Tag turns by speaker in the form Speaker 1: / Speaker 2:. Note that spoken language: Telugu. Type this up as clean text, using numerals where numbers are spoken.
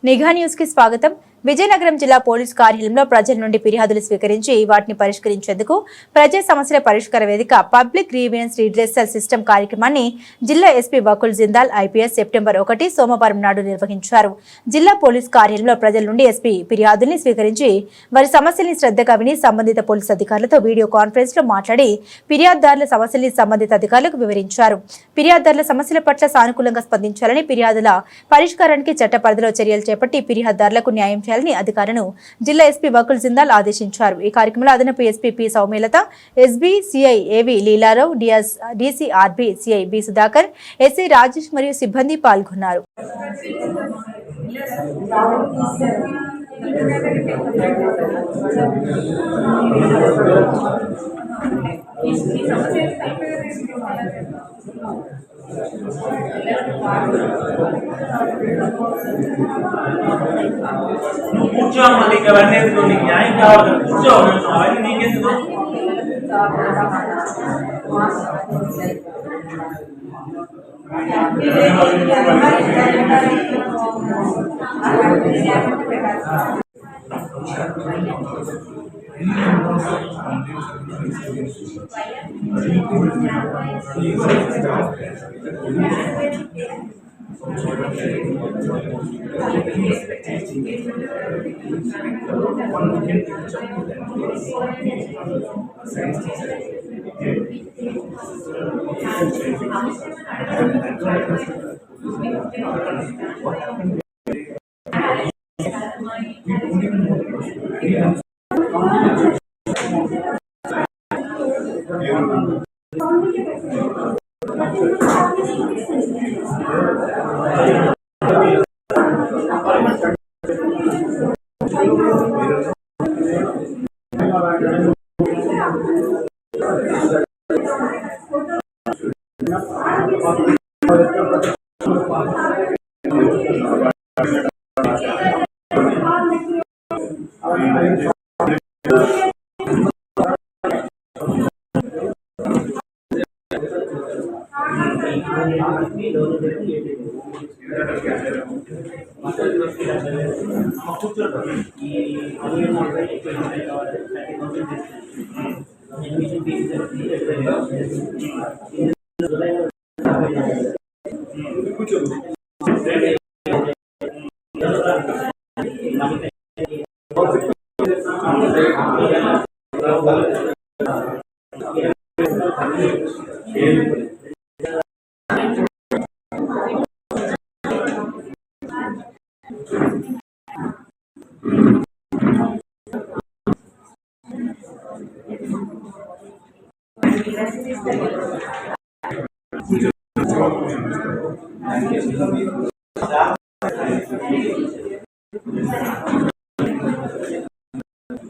Speaker 1: నిఘా న్యూస్ కి స్వాగతం. విజయనగరం జిల్లా పోలీస్ కార్యాలయంలో ప్రజల నుండి ఫిర్యాదులు స్వీకరించి వాటిని పరిష్కరించేందుకు ప్రజా సమస్యల పరిష్కార వేదిక పబ్లిక్ గ్రీవియన్స్ రిడ్రెసల్ సిస్టమ్ కార్యక్రమాన్ని జిల్లా SP Vakul Jindal IPS September 1 సోమవారం నాడు నిర్వహించారు. జిల్లా పోలీస్ కార్యాలయంలో ప్రజల నుండి ఎస్పీ ఫిర్యాదుల్ని స్వీకరించి వారి సమస్యల్ని శ్రద్ధగా విని సంబంధిత పోలీస్ అధికారులతో వీడియో కాన్ఫరెన్స్ లో మాట్లాడి ఫిర్యాదుదారుల సమస్యల్ని సంబంధిత అధికారులకు వివరించారు. ఫిర్యాదుదారుల సమస్యల పట్ల సానుకూలంగా స్పందించాలని, ఫిర్యాదుల పరిష్కారానికి చట్ట పరిధిలో చర్యలు చేపట్టి ఫిర్యాదుదారులకు న్యాయం చేయాలని అధికారులను జిల్లా ఎస్పీ వకుల్ జిందాల్ ఆదేశించారు. ఈ కార్యక్రమంలో అదనపు SP P Soumyalatha, SB CI AV Leela Rao, DCRB CI B Sudhakar, SI Rajesh మరియు సిబ్బంది పాల్గొన్నారు.
Speaker 2: కూర్చో మళ్ళీ అవన్నీ నీకు న్యాయం కావాలి, కూర్చో అవన్నీ నీకెందుకు.